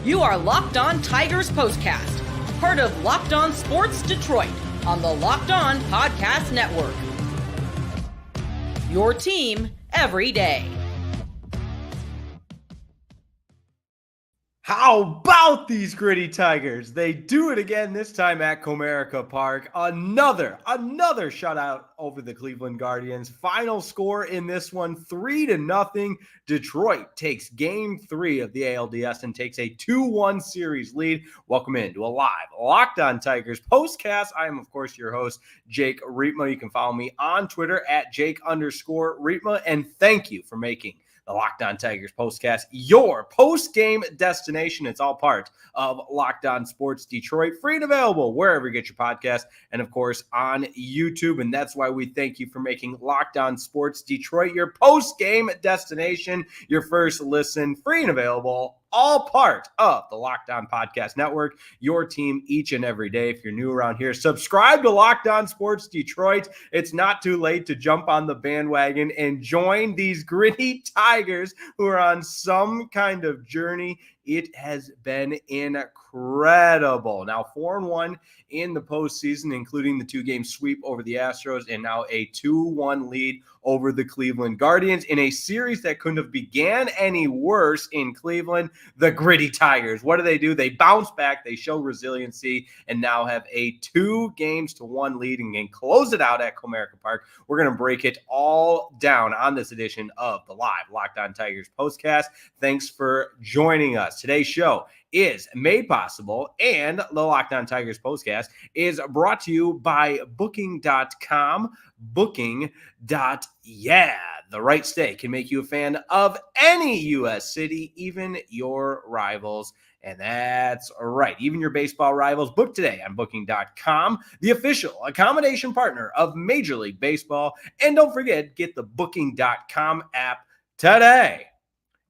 You are Locked On Tigers Postcast, part of Locked On Sports Detroit on the Locked On Podcast Network. Your team every day. How about these gritty Tigers? They do it again, this time at Comerica Park. Another shutout over the Cleveland Guardians. Final score in this one, 3-0. Detroit takes Game 3 of the ALDS and takes a 2-1 series lead. Welcome into a live Locked On Tigers postcast. I am, of course, your host, Jake Riepma. You can follow me on Twitter at Jake_Riepma. And thank you for making the Locked On Tigers postcast, your post-game destination. It's all part of Locked On Sports Detroit, free and available wherever you get your podcast, and of course on YouTube. And that's why we thank you for making Locked On Sports Detroit your post-game destination, your first listen, free and available, all part of the Locked On Podcast Network, your team each and every day. If you're new around here, subscribe to Locked On Sports Detroit. It's not too late to jump on the bandwagon and join these gritty Tigers who are on some kind of journey. It has been incredible. Now 4-1 in the postseason, including the 2-game sweep over the Astros, and now a 2-1 lead over the Cleveland Guardians in a series that couldn't have began any worse in Cleveland. The gritty Tigers, what do? They bounce back, they show resiliency, and now have a 2-1 lead and can close it out at Comerica Park. We're going to break it all down on this edition of the live Locked On Tigers postcast. Thanks for joining us. Today's show is made possible, and the Locked On Tigers postcast is brought to you by Booking.com. Yeah, the right stay can make you a fan of any U.S. city, even your rivals. And that's right, even your baseball rivals. Book today on Booking.com, the official accommodation partner of Major League Baseball. And don't forget, get the Booking.com app today.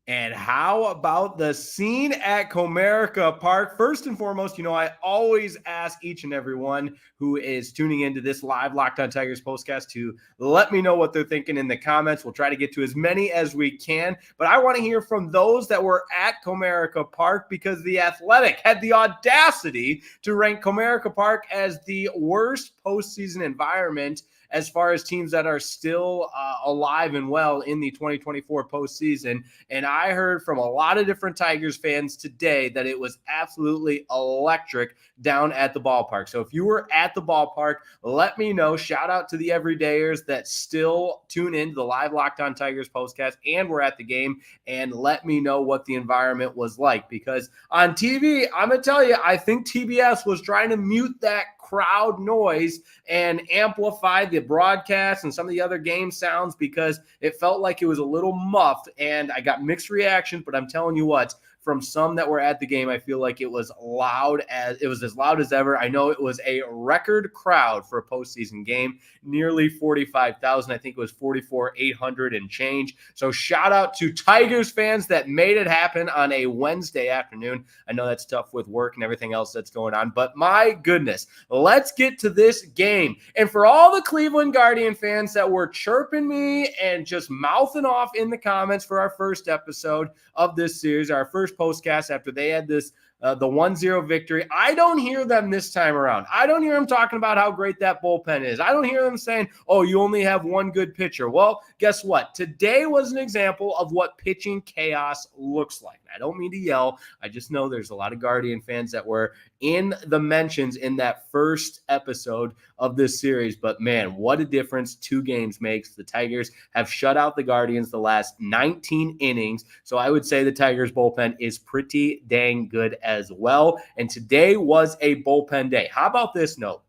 And how about the scene at Comerica Park? First and foremost, I always ask each and every one who is tuning into this live Locked On Tigers postcast to let me know what they're thinking in the comments. We'll try to get to as many as we can, but I want to hear from those that were at Comerica Park, because The Athletic had the audacity to rank Comerica Park as the worst postseason environment as far as teams that are still alive and well in the 2024 postseason. And I heard from a lot of different Tigers fans today that it was absolutely electric down at the ballpark. So if you were at the ballpark, let me know. Shout out to the everydayers that still tune in to the live Locked On Tigers postcast and were at the game, and let me know what the environment was like. Because on TV, I'm going to tell you, I think TBS was trying to mute that crowd noise and amplify the broadcast and some of the other game sounds, because it felt like it was a little muffed, and I got mixed reactions. But I'm telling you what, from some that were at the game, I feel like it was as loud as ever. I know it was a record crowd for a postseason game, nearly 45,000. I think it was 44,800 and change. So shout out to Tigers fans that made it happen on a Wednesday afternoon. I know that's tough with work and everything else that's going on, but my goodness, let's get to this game. And for all the Cleveland Guardian fans that were chirping me and just mouthing off in the comments for our first episode of this series, our first postcast after they had this the 1-0 victory, I don't hear them this time around. I don't hear them talking about how great that bullpen is. I don't hear them saying, oh, you only have one good pitcher. Well, guess what? Today was an example of what pitching chaos looks like. I don't mean to yell. I just know there's a lot of Guardian fans that were in the mentions in that first episode of this series. But man, what a difference 2 games makes. The Tigers have shut out the Guardians the last 19 innings. So I would say the Tigers bullpen is pretty dang good as well. And today was a bullpen day. How about this note?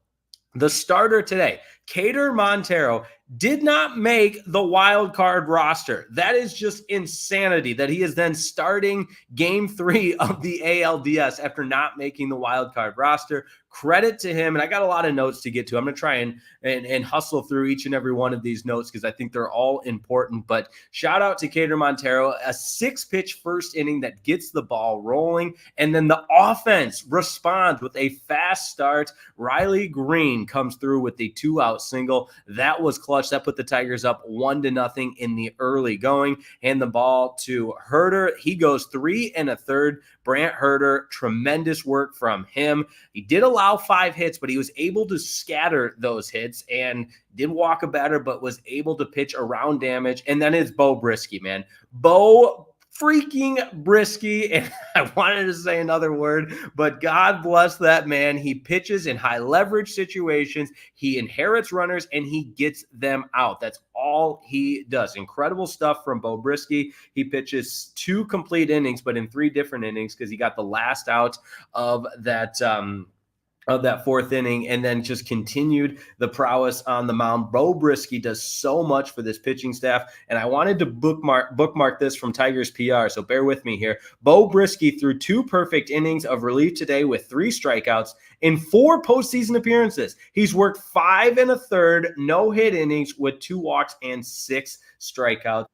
The starter today, Cater Montero, did not make the wild card roster. That is just insanity that he is then starting Game 3 of the ALDS after not making the wild card roster. Credit to him, and I got a lot of notes to get to. I'm going to try and hustle through each and every one of these notes because I think they're all important. But shout out to Cater Montero, a 6-pitch first inning that gets the ball rolling, and then the offense responds with a fast start. Riley Greene comes through with the 2-out out single. That was clutch. That put the Tigers up 1-0 in the early going. Hand the ball to Hurter. He goes 3 1/3. Brant Hurter, tremendous work from him. He did allow 5 hits, but he was able to scatter those hits and did walk a batter, but was able to pitch around damage. And then it's Beau Brieske, man. Beau freaking Brieske, and I wanted to say another word, but God bless that man. He pitches in high leverage situations, he inherits runners, and he gets them out. That's all he does. Incredible stuff from Beau Brieske. He pitches 2 complete innings, but in 3 different innings, because he got the last out of that 4th inning, and then just continued the prowess on the mound. Beau Brieske does so much for this pitching staff, and I wanted to bookmark this from Tigers PR, so bear with me here. Beau Brieske threw 2 perfect innings of relief today with 3 strikeouts in 4 postseason appearances. He's worked 5 1/3 no-hit innings with 2 walks and 6 strikeouts.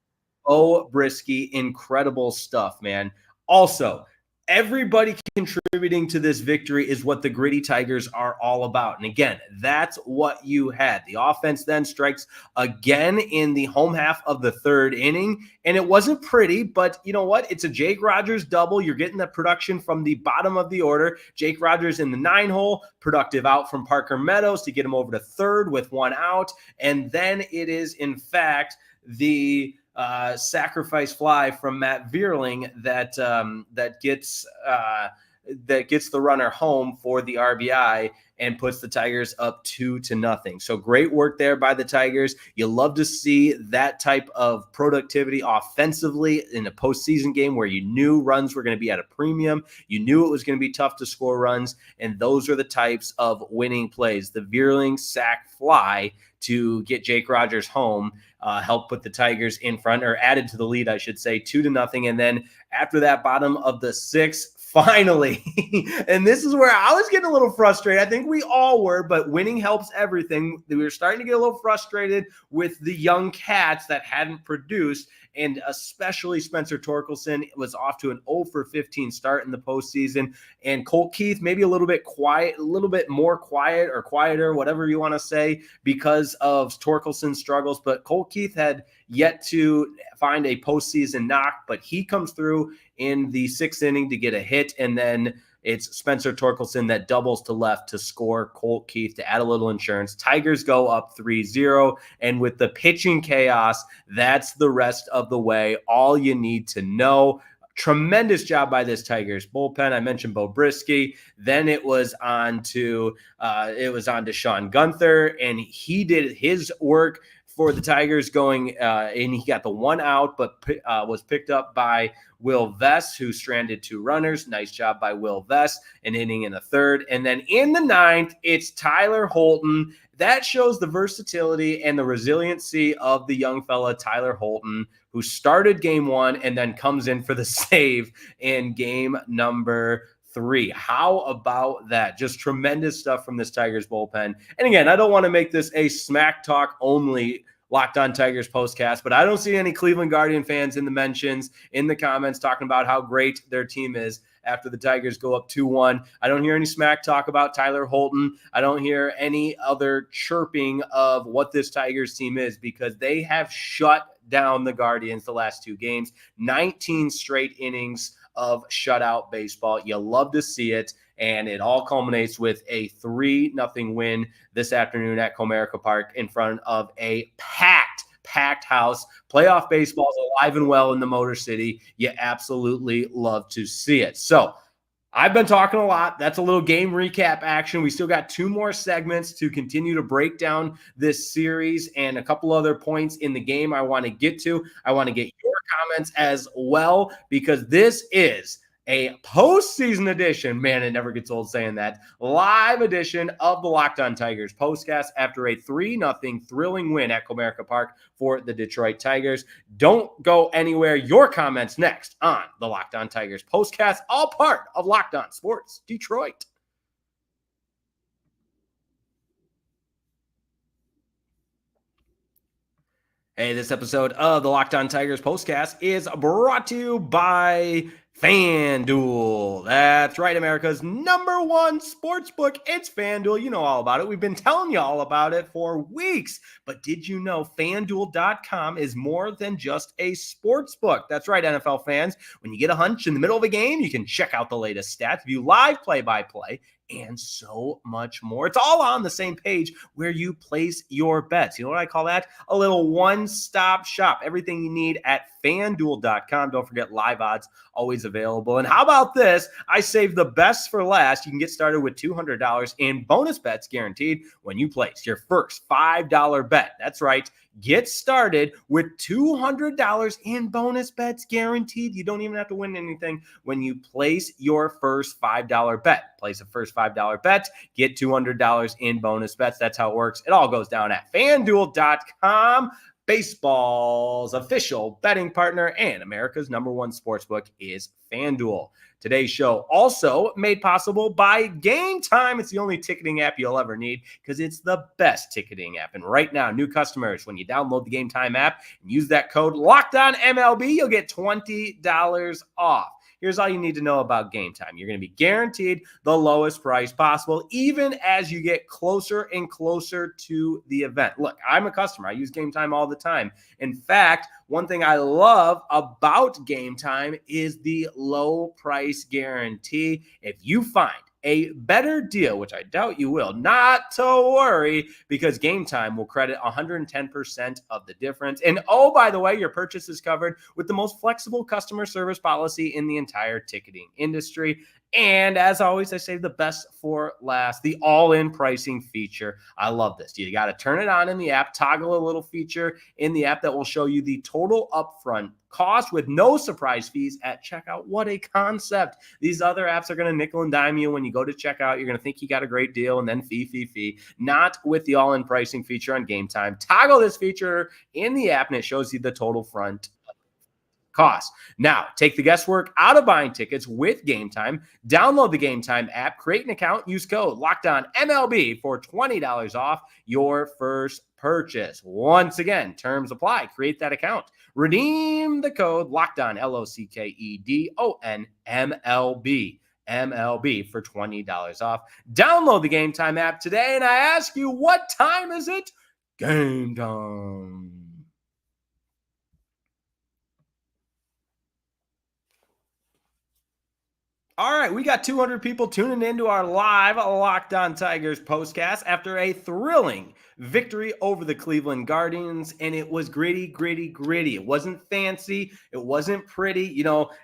Beau Brieske, incredible stuff, man. Also, everybody contributing to this victory is what the gritty Tigers are all about. And again, that's what you had. The offense then strikes again in the home half of the 3rd inning. And it wasn't pretty, but you know what? It's a Jake Rogers double. You're getting the production from the bottom of the order. Jake Rogers in the 9-hole, productive out from Parker Meadows to get him over to 3rd with 1 out. And then it is, in fact, the sacrifice fly from Matt Vierling that gets the runner home for the RBI and puts the Tigers up 2-0. So great work there by the Tigers. You love to see that type of productivity offensively in a postseason game where you knew runs were going to be at a premium. You knew it was going to be tough to score runs, and those are the types of winning plays. The Vierling sac fly to get Jake Rogers home helped put the Tigers in front, or added to the lead, I should say, 2-0. And then after that, bottom of the 6th, finally, and this is where I was getting a little frustrated. I think we all were, but winning helps everything. We were starting to get a little frustrated with the young cats that hadn't produced, and especially Spencer Torkelson was off to an 0-for-15 start in the postseason. And Colt Keith, maybe a little bit quiet, a little bit more quiet or quieter, whatever you want to say, because of Torkelson's struggles. But Colt Keith had yet to find a postseason knock, but he comes through in the 6th inning to get a hit, and then it's Spencer Torkelson that doubles to left to score Colt Keith to add a little insurance. Tigers go up 3-0, and with the pitching chaos, that's the rest of the way. All you need to know. Tremendous job by this Tigers bullpen. I mentioned Beau Brieske. Then it was on to Sean Gunther, and he did his work for the Tigers going, and he got the 1 out, but was picked up by Will Vest, who stranded 2 runners. Nice job by Will Vest, an inning in the 3rd. And then in the 9th, it's Tyler Holton. That shows the versatility and the resiliency of the young fella, Tyler Holton, who started game 1 and then comes in for the save in game number 3. How about that? Just tremendous stuff from this Tigers bullpen. And again, I don't want to make this a smack talk only Locked On Tigers postcast, but I don't see any Cleveland Guardian fans in the mentions, in the comments, talking about how great their team is after the Tigers go up 2-1. I don't hear any smack talk about Tyler Holton. I don't hear any other chirping of what this Tigers team is, because they have shut down the Guardians the last 2 games. 19 straight innings of shutout baseball. You love to see it. And it all culminates with a 3-0 win this afternoon at Comerica Park in front of a packed house. Playoff baseball is alive and well in the Motor City. You absolutely love to see it. So I've been talking a lot. That's a little game recap action. We still got 2 more segments to continue to break down this series and a couple other points in the game I want to get to. I want to get your comments as well, because this is a postseason edition, man, it never gets old saying that, live edition of the Locked On Tigers postcast after a 3-0 thrilling win at Comerica Park for the Detroit Tigers. Don't go anywhere. Your comments next on the Locked On Tigers postcast, all part of Locked On Sports Detroit. Hey, this episode of the Locked On Tigers postcast is brought to you by FanDuel. That's right, America's number one sportsbook. It's FanDuel. You know all about it. We've been telling you all about it for weeks. But did you know FanDuel.com is more than just a sportsbook? That's right, NFL fans. When you get a hunch in the middle of a game, you can check out the latest stats, view live play-by-play, and so much more. It's all on the same page where you place your bets. You know what I call that? A little one-stop shop. Everything you need at FanDuel.com. Don't forget live odds always available. And how about this? I saved the best for last. You can get started with $200 in bonus bets guaranteed when you place your first $5 bet. That's right. Get started with $200 in bonus bets guaranteed. You don't even have to win anything when you place your first $5 bet. Place a first $5 bet, get $200 in bonus bets. That's how it works. It all goes down at FanDuel.com. Baseball's official betting partner and America's number one sportsbook is FanDuel. Today's show also made possible by Game Time. It's the only ticketing app you'll ever need because it's the best ticketing app. And right now, new customers, when you download the Game Time app and use that code LOCKEDONMLB, you'll get $20 off. Here's all you need to know about Game Time. You're going to be guaranteed the lowest price possible, even as you get closer and closer to the event. Look, I'm a customer. I use Game Time all the time. In fact, one thing I love about Game Time is the low price guarantee. If you find a better deal, which I doubt you will, not to worry, because Game Time will credit 110% of the difference. And oh, by the way, your purchase is covered with the most flexible customer service policy in the entire ticketing industry. And as always, I save the best for last, the all-in pricing feature. I love this. You got to turn it on in the app, toggle a little feature in the app that will show you the total upfront cost with no surprise fees at checkout. What a concept. These other apps are going to nickel and dime you when you go to checkout. You're going to think you got a great deal and then fee. Not with the all-in pricing feature on Game Time. Toggle this feature in the app and it shows you the total front cost. Now, take the guesswork out of buying tickets with Game Time. Download the Game Time app, create an account, use code LOCKEDONMLB for $20 off your first purchase. Once again, terms apply. Create that account. Redeem the code LOCKEDON, LOCKEDONMLB for $20 off. Download the Game Time app today, and I ask you, what time is it? Game time. All right, we got 200 people tuning into our live Locked On Tigers postcast after a thrilling victory over the Cleveland Guardians, and it was gritty. It wasn't fancy, it wasn't pretty,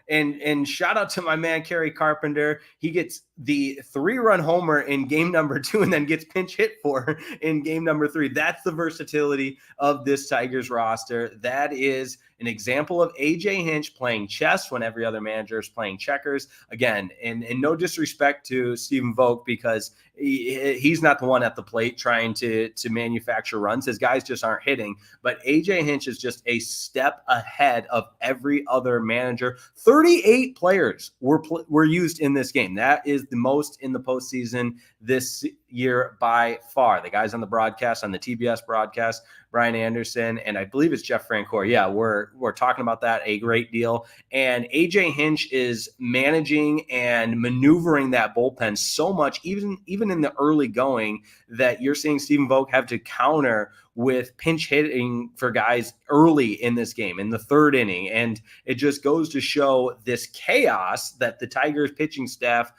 and shout out to my man Kerry Carpenter. He gets the 3-run homer in game number 2 and then gets pinch hit for in game number 3. That's the versatility of this Tigers roster. That is an example of AJ Hinch playing chess when every other manager is playing checkers. Again, and no disrespect to Steven Vogt, because he's not the one at the plate trying to manufacture runs. His guys just aren't hitting. But AJ Hinch is just a step ahead of every other manager. 38 players were used in this game. That is the most in the postseason this year by far. The guys on the broadcast, on the TBS broadcast, Brian Anderson, and I believe it's Jeff Francoeur. Yeah, we're talking about that a great deal. And AJ Hinch is managing and maneuvering that bullpen so much, even in the early going, that you're seeing Steven Vogt have to counter with pinch hitting for guys early in this game, in the 3rd inning. And it just goes to show this chaos that the Tigers pitching staff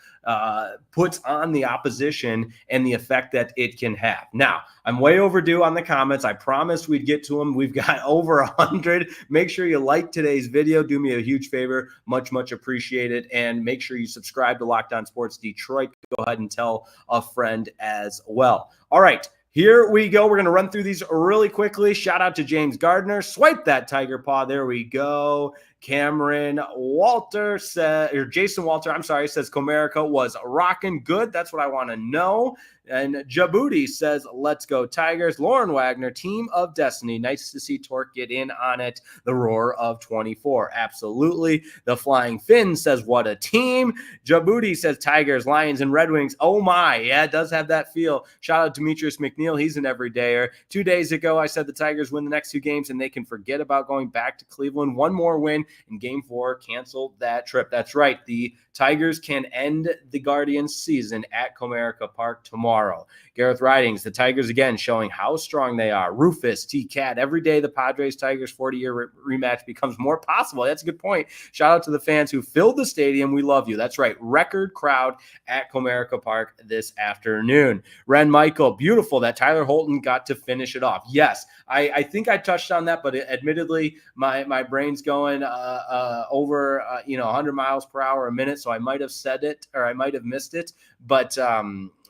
puts on the opposition and the effect that it can have. Now, I'm way overdue on the comments. I promised we'd get to them. We've got over 100. Make sure you like today's video. Do me a huge favor. Much appreciated. And make sure you subscribe to Locked On Sports Detroit. Go ahead and tell a friend as well. All right. Here we go. We're going to run through these really quickly. Shout out to James Gardner. Swipe that Tiger paw. There we go. Cameron Walter said, or Jason Walter, I'm sorry, says Comerica was rocking good. That's what I want to know. And Djibouti says, let's go Tigers. Lauren Wagner, team of destiny. Nice to see Torque get in on it. The roar of 24. Absolutely. The Flying Finn says, what a team. Djibouti says, Tigers, Lions, and Red Wings. Oh my. Yeah, it does have that feel. Shout out Demetrius McNeil. He's an everydayer. 2 days ago, I said the Tigers win the next 2 games and they can forget about going back to Cleveland. One more win in game 4 canceled that trip. That's right. The Tigers can end the Guardians season at Comerica Park tomorrow. Gareth Ridings, the Tigers again showing how strong they are. Rufus, T-Cat, every day the Padres-Tigers 40-year rematch becomes more possible. That's a good point. Shout out to the fans who filled the stadium. We love you. That's right. Record crowd at Comerica Park this afternoon. Ren Michael, beautiful that Tyler Holton got to finish it off. Yes, I think I touched on that, but admittedly, my brain's going over 100 miles per hour a minute, so I might have said it or I might have missed it, but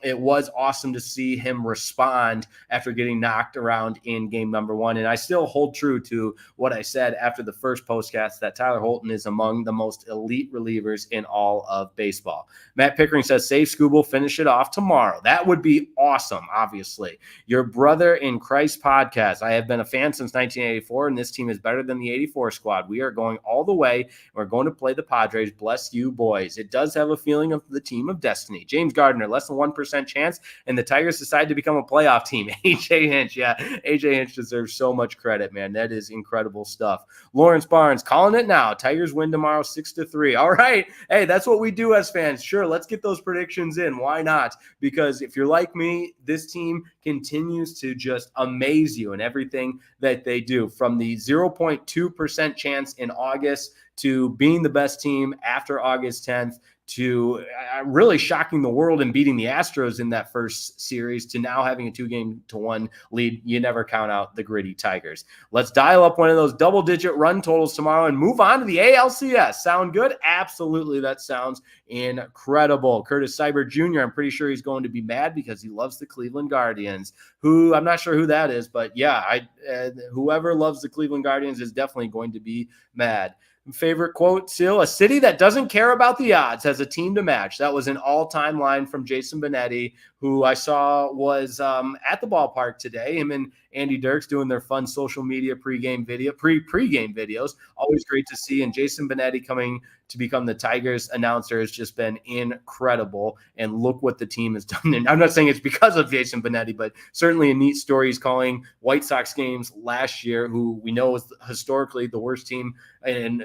it was awesome to see him respond after getting knocked around in game number 1. And I still hold true to what I said after the first postcast, that Tyler Holton is among the most elite relievers in all of baseball. Matt Pickering says, save Scooble, finish it off tomorrow. That would be awesome, obviously. Your brother in Christ podcast. I have been a fan since 1984, and this team is better than the 84 squad. We are going all the way. We're going to play the Padres. Bless you, boys. It does have a feeling of the team of destiny. James Gardner, less than 1% chance, and the Tigers decide to become a playoff team. AJ Hinch, yeah, AJ Hinch deserves so much credit, man. That is incredible stuff. Lawrence Barnes, calling it now. Tigers win tomorrow 6-3. All right. Hey, that's what we do as fans. Sure, let's get those predictions in. Why not? Because if you're like me, this team continues to just amaze you in everything that they do, from the 0.2% chance in August to being the best team after August 10th, to really shocking the world and beating the Astros in that first series, to now having a 2-1 lead. You never count out the gritty Tigers. Let's dial up one of those double-digit run totals tomorrow and move on to the ALCS. Sound good? Absolutely. That sounds incredible. Curtis Seibert Jr., I'm pretty sure he's going to be mad because he loves the Cleveland Guardians, who I'm not sure who that is, but yeah, whoever loves the Cleveland Guardians is definitely going to be mad. Favorite quote still, a city that doesn't care about the odds has a team to match. That was an all-time line from Jason Benetti, who I saw was at the ballpark today. Him and Andy Dirks doing their fun social media pregame videos. Always great to see. And Jason Benetti coming to become the Tigers announcer has just been incredible. And look what the team has done. And I'm not saying it's because of Jason Benetti, but certainly a neat story. He's calling White Sox games last year, who we know is historically the worst team in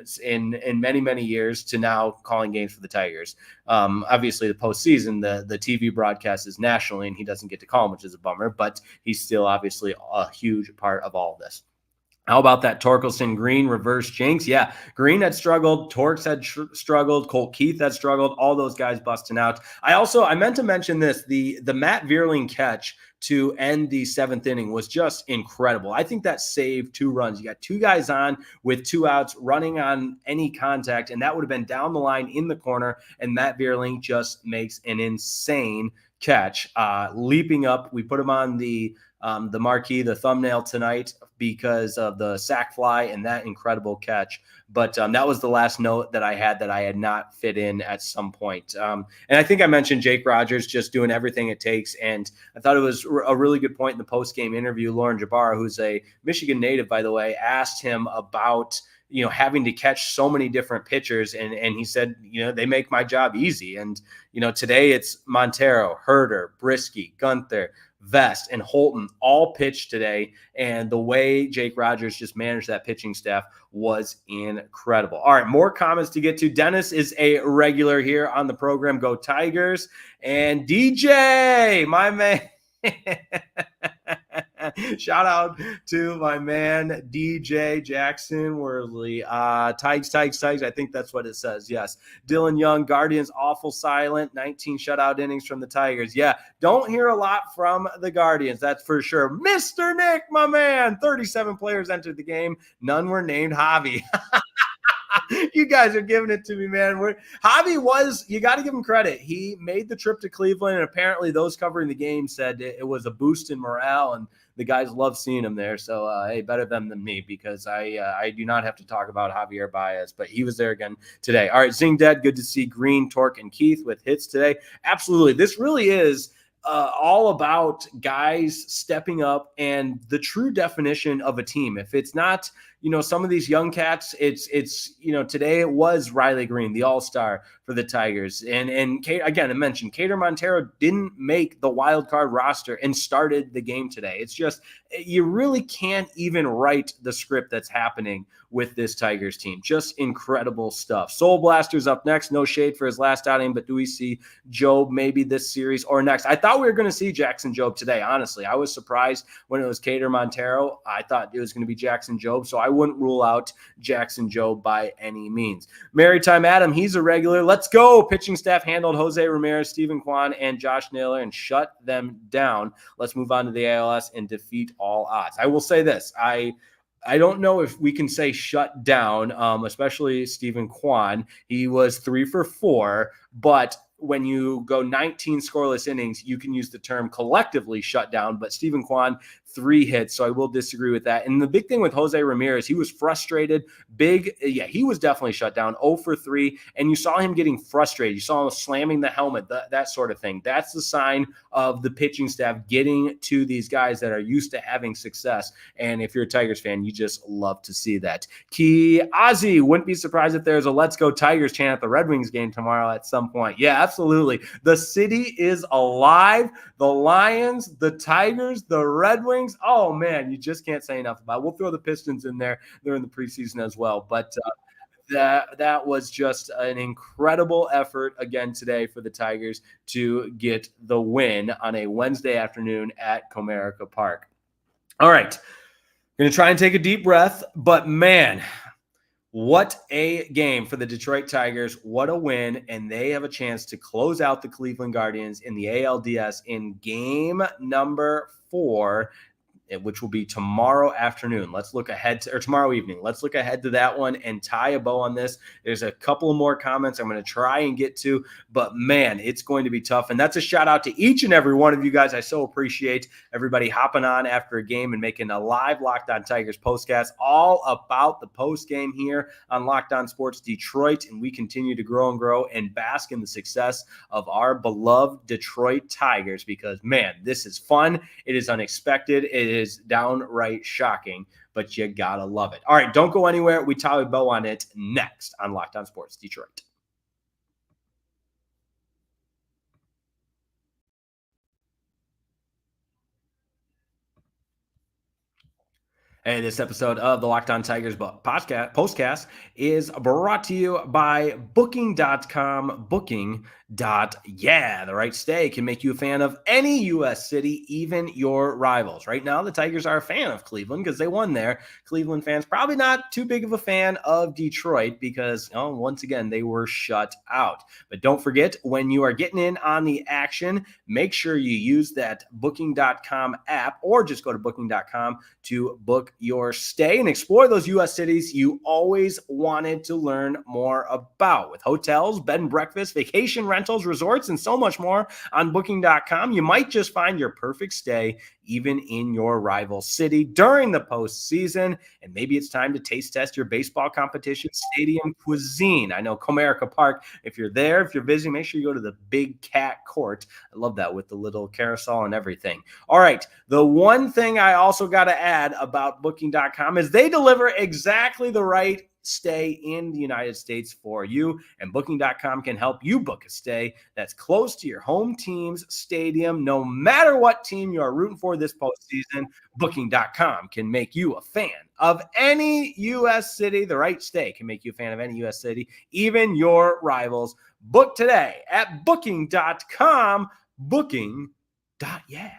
many, many years, to now calling games for the Tigers. Obviously, the postseason, the TV broadcast is nationally, and he doesn't get to call them, which is a bummer, but he's still obviously a huge part of all of this. How about that Torkelson Greene reverse jinx? Yeah, Greene had struggled. Torks had struggled. Colt Keith had struggled. All those guys busting out. I meant to mention this. The Matt Vierling catch to end the 7th inning was just incredible. I think that saved 2 runs. You got 2 guys on with 2 outs running on any contact, and that would have been down the line in the corner, and Matt Vierling just makes an insane catch. Leaping up, we put him on the marquee, the thumbnail tonight, because of the sac fly and that incredible catch. But that was the last note that I had not fit in at some point. And I think I mentioned Jake Rogers just doing everything it takes. And I thought it was a really good point in the post-game interview. Lauren Jabara, who's a Michigan native, by the way, asked him about having to catch so many different pitchers. And he said, they make my job easy. And, today it's Montero, Hurter, Brisky, Gunther, Vest, and Holton all pitched today, and the way Jake Rogers just managed that pitching staff was incredible. All right, more comments to get to. Dennis is a regular here on the program. Go Tigers. And DJ, my man. Shout out to my man DJ Jackson Worley. Tigers. I think that's what it says. Yes. Dylan Young, Guardians awful silent. 19 shutout innings from the Tigers. Yeah, don't hear a lot from the Guardians. That's for sure. Mr. Nick, my man. 37 players entered the game. None were named Javi. You guys are giving it to me, man. Javi was, you got to give him credit. He made the trip to Cleveland, and apparently those covering the game said it was a boost in morale, and the guys love seeing him there. So, hey, better them than me, because I do not have to talk about Javier Baez, but he was there again today. All right, Zing Dead, good to see Greene, Torque, and Keith with hits today. Absolutely. This really is all about guys stepping up and the true definition of a team. If it's not, some of these young cats, it's today it was Riley Greene, the all-star for the Tigers. And again, I mentioned Cater Montero didn't make the wild card roster and started the game today. It's just, you really can't even write the script that's happening with this Tigers team. Just incredible stuff. Soul Blaster's up next. No shade for his last outing, but do we see Job maybe this series or next? I thought we were going to see Jackson Job today, honestly. I was surprised when it was Cater Montero. I thought it was going to be Jackson Job, so I wouldn't rule out Jackson Job by any means. Maritime Adam, he's a regular. Let's go. Pitching staff handled Jose Ramirez, Steven Kwan, and Josh Naylor and shut them down. Let's move on to the ALS and defeat all odds. I will say this. I don't know if we can say shut down, especially Steven Kwan. He was 3 for 4, but when you go 19 scoreless innings, you can use the term collectively shut down, but Steven Kwan, 3 hits, so I will disagree with that. And the big thing with Jose Ramirez, he was frustrated. He was definitely shut down, 0 for 3, and you saw him getting frustrated. You saw him slamming the helmet, that sort of thing. That's the sign of the pitching staff getting to these guys that are used to having success, and if you're a Tigers fan, you just love to see that. Key Ozzy, wouldn't be surprised if there's a Let's Go Tigers chant at the Red Wings game tomorrow at some point. Yeah, absolutely. The city is alive. The Lions, the Tigers, the Red Wings. Oh, man, you just can't say enough about it. We'll throw the Pistons in there. They're in the preseason as well. But that was just an incredible effort again today for the Tigers to get the win on a Wednesday afternoon at Comerica Park. All right. Going to try and take a deep breath, but man, what a game for the Detroit Tigers. What a win. And they have a chance to close out the Cleveland Guardians in the ALDS in game number 4, which will be tomorrow afternoon. Let's look ahead to, or tomorrow evening. Let's look ahead to that one and tie a bow on this. There's a couple of more comments I'm going to try and get to, but man, it's going to be tough. And that's a shout out to each and every one of you guys. I so appreciate everybody hopping on after a game and making a live Locked On Tigers postcast all about the post game here on Locked On Sports Detroit. And we continue to grow and grow and bask in the success of our beloved Detroit Tigers because man, this is fun. It is unexpected. It is downright shocking, but you gotta love it. All right, don't go anywhere. We tie a bow on it next on Locked On Sports Detroit. Hey, this episode of the Locked On Tigers postcast is brought to you by Booking.com. The right stay can make you a fan of any U.S. city, even your rivals. Right now, the Tigers are a fan of Cleveland because they won there. Cleveland fans probably not too big of a fan of Detroit because, once again, they were shut out. But don't forget, when you are getting in on the action, make sure you use that Booking.com app or just go to Booking.com to book your stay and explore those U.S. cities you always wanted to learn more about. With hotels, bed and breakfast, vacation rentals, resorts, and so much more on Booking.com, you might just find your perfect stay even in your rival city during the postseason. And maybe it's time to taste test your baseball competition stadium cuisine. I know Comerica Park, if you're there, if you're visiting, make sure you go to the Big Cat Court. I love that with the little carousel and everything. All right. The one thing I also got to add about Booking.com is they deliver exactly the right stay in the United States for you, and Booking.com can help you book a stay that's close to your home team's stadium. No matter what team you're rooting for this postseason, Booking.com can make you a fan of any U.S. city. The right stay can make you a fan of any U.S. city, even your rivals. Book today at Booking.com. Booking.yeah.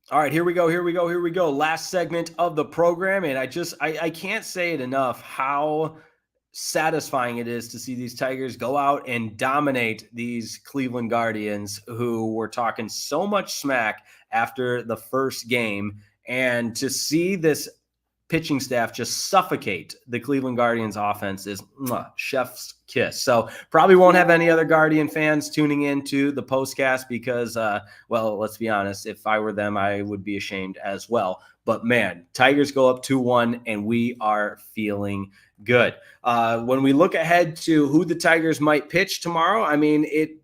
All right, here we go. Last segment of the program. And I can't say it enough how satisfying it is to see these Tigers go out and dominate these Cleveland Guardians who were talking so much smack after the first game. And to see this pitching staff just suffocate the Cleveland Guardians offense is chef's kiss. So probably won't have any other Guardian fans tuning into the postcast because, well, let's be honest, if I were them, I would be ashamed as well. But man, Tigers go up 2-1 and we are feeling good. When we look ahead to who the Tigers might pitch tomorrow, I mean, it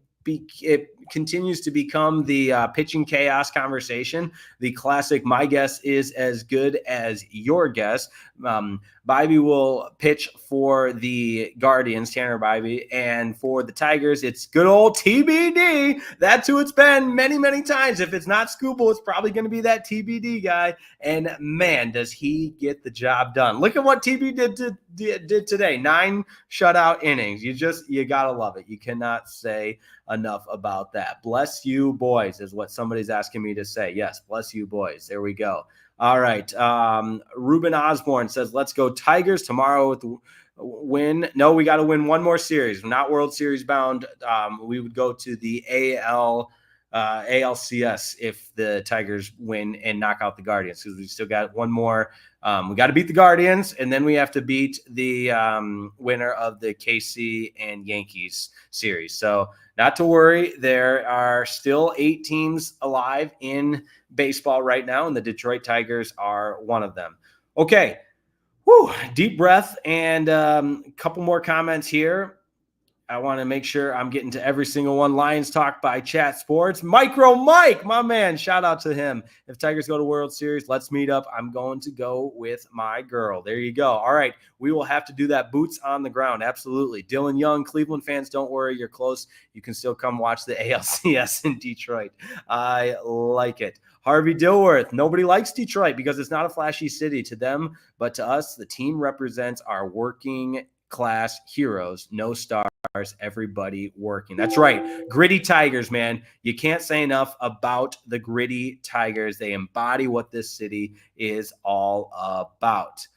continues to become the pitching chaos conversation. The classic, my guess is as good as your guess. Bybee will pitch for the Guardians, Tanner Bybee, and for the Tigers, it's good old TBD. That's who it's been many, many times. If it's not Scoople, it's probably going to be that TBD guy. And man, does he get the job done. Look at what TB did today. 9 shutout innings. You got to love it. You cannot say enough about that. Bless you, boys, is what somebody's asking me to say. Yes, bless you, boys. There we go. All right. Ruben Osborne says, let's go Tigers tomorrow with the win. No, we got to win one more series. We're not World Series bound. We would go to the ALCS if the Tigers win and knock out the Guardians, because we still got one more. We got to beat the Guardians, and then we have to beat the winner of the KC and Yankees series. So not to worry. There are still 8 teams alive in baseball right now, and the Detroit Tigers are one of them. Okay. Whew, deep breath, and a couple more comments here. I want to make sure I'm getting to every single one. Lions Talk by Chat Sports. Micro Mike, my man, shout out to him. If Tigers go to World Series, let's meet up. I'm going to go with my girl. There you go. All right, we will have to do that boots on the ground. Absolutely. Dylan Young, Cleveland fans, don't worry. You're close. You can still come watch the ALCS in Detroit. I like it. Harvey Dilworth, nobody likes Detroit because it's not a flashy city to them, but to us, the team represents our working class heroes, no stars, everybody working. That's right. Gritty Tigers, man. You can't say enough about the gritty Tigers. They embody what this city is all about.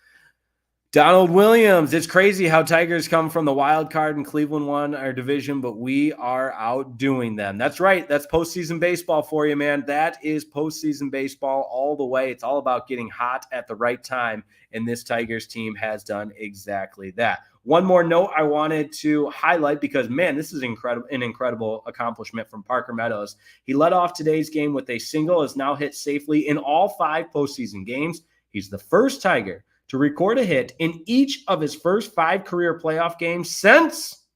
Donald Williams, it's crazy how Tigers come from the wild card and Cleveland won our division, but we are outdoing them. That's right. That's postseason baseball for you, man. That is postseason baseball all the way. It's all about getting hot at the right time, and this Tigers team has done exactly that. One more note I wanted to highlight because, man, this is an incredible accomplishment from Parker Meadows. He led off today's game with a single, has now hit safely in all 5 postseason games. He's the first Tiger to record a hit in each of his first 5 career playoff games since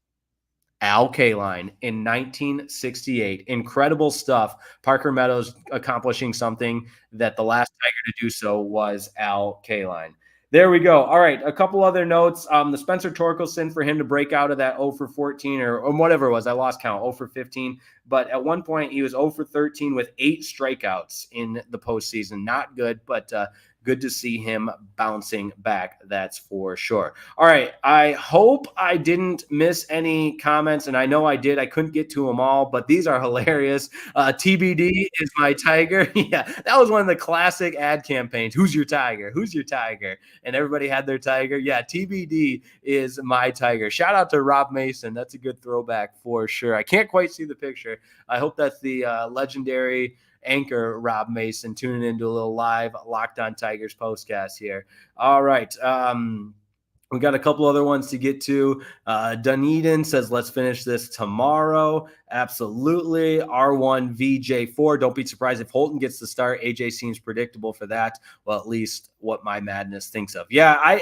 Al Kaline in 1968. Incredible stuff. Parker Meadows accomplishing something that the last Tiger to do so was Al Kaline. There we go. All right, a couple other notes. The Spencer Torkelson, for him to break out of that 0 for 14 or whatever it was, I lost count, 0 for 15. But at one point, he was 0 for 13 with 8 strikeouts in the postseason. Not good, but good to see him bouncing back, that's for sure. All right, I hope I didn't miss any comments, and I know I did. I couldn't get to them all, but these are hilarious. TBD is my Tiger. Yeah, that was one of the classic ad campaigns. Who's your Tiger? Who's your Tiger? And everybody had their Tiger. Yeah, TBD is my Tiger. Shout out to Rob Mason. That's a good throwback for sure. I can't quite see the picture. I hope that's the legendary anchor Rob Mason tuning into a little live Locked On Tigers postcast here. All right. We got a couple other ones to get to. Dunedin says, let's finish this tomorrow. Absolutely. R1VJ4. Don't be surprised if Holton gets the start. AJ seems predictable for that. Well, at least what my madness thinks of. Yeah,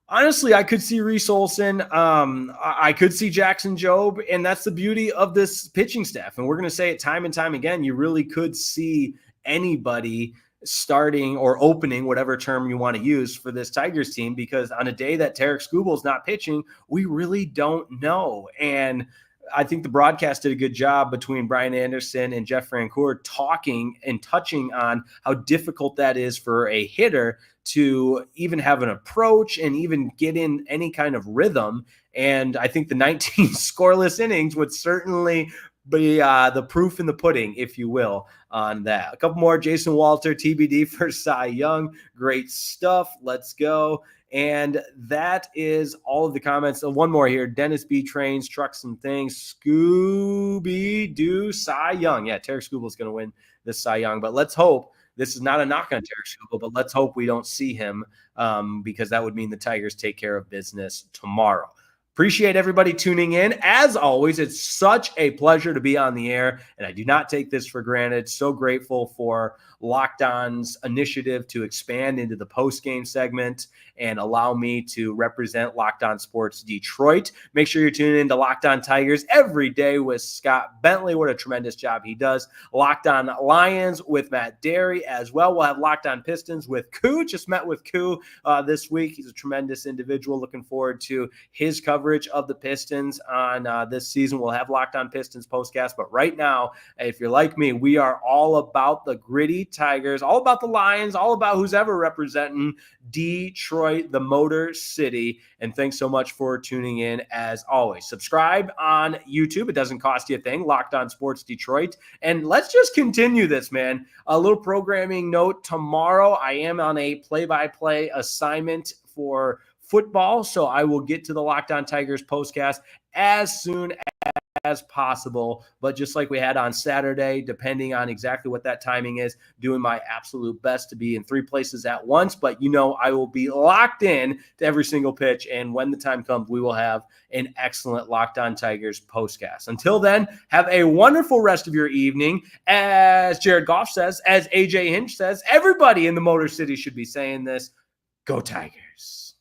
honestly, I could see Reese Olson. I could see Jackson Jobe, and that's the beauty of this pitching staff. And we're going to say it time and time again. You really could see anybody starting or opening, whatever term you want to use, for this Tigers team, because on a day that Tarek Skubal's not pitching, we really don't know. And I think the broadcast did a good job between Brian Anderson and Jeff Francoeur talking and touching on how difficult that is for a hitter to even have an approach and even get in any kind of rhythm. And I think the 19 scoreless innings would certainly be the proof in the pudding, if you will, on that. A couple more. Jason Walter, TBD for Cy Young. Great stuff. Let's go. And that is all of the comments. One more here. Dennis B. Trains, Trucks and Things. Scooby-Doo, Cy Young. Yeah, Tarek Skubal is going to win this Cy Young. But let's hope this is not a knock on Tarik Skubal, but let's hope we don't see him because that would mean the Tigers take care of business tomorrow. Appreciate everybody tuning in. As always, it's such a pleasure to be on the air, and I do not take this for granted. So grateful for Locked On's initiative to expand into the post-game segment and allow me to represent Locked On Sports Detroit. Make sure you're tuning in to Locked On Tigers every day with Scott Bentley. What a tremendous job he does. Locked On Lions with Matt Derry as well. We'll have Locked On Pistons with Koo. Just met with Koo this week. He's a tremendous individual. Looking forward to his coverage of the Pistons on this season. We'll have Locked On Pistons postcast. But right now, if you're like me, we are all about the gritty Tigers, all about the Lions, all about who's ever representing Detroit, the Motor City. And thanks so much for tuning in as always. Subscribe on YouTube. It doesn't cost you a thing. Locked On Sports Detroit. And let's just continue this, man. A little programming note. Tomorrow, I am on a play-by-play assignment for football, so I will get to the Locked On Tigers postcast as soon as possible. But just like we had on Saturday, depending on exactly what that timing is, doing my absolute best to be in 3 places at once. But I will be locked in to every single pitch. And when the time comes, we will have an excellent Locked On Tigers postcast. Until then, have a wonderful rest of your evening. As Jared Goff says, as AJ Hinch says, everybody in the Motor City should be saying this: go Tigers.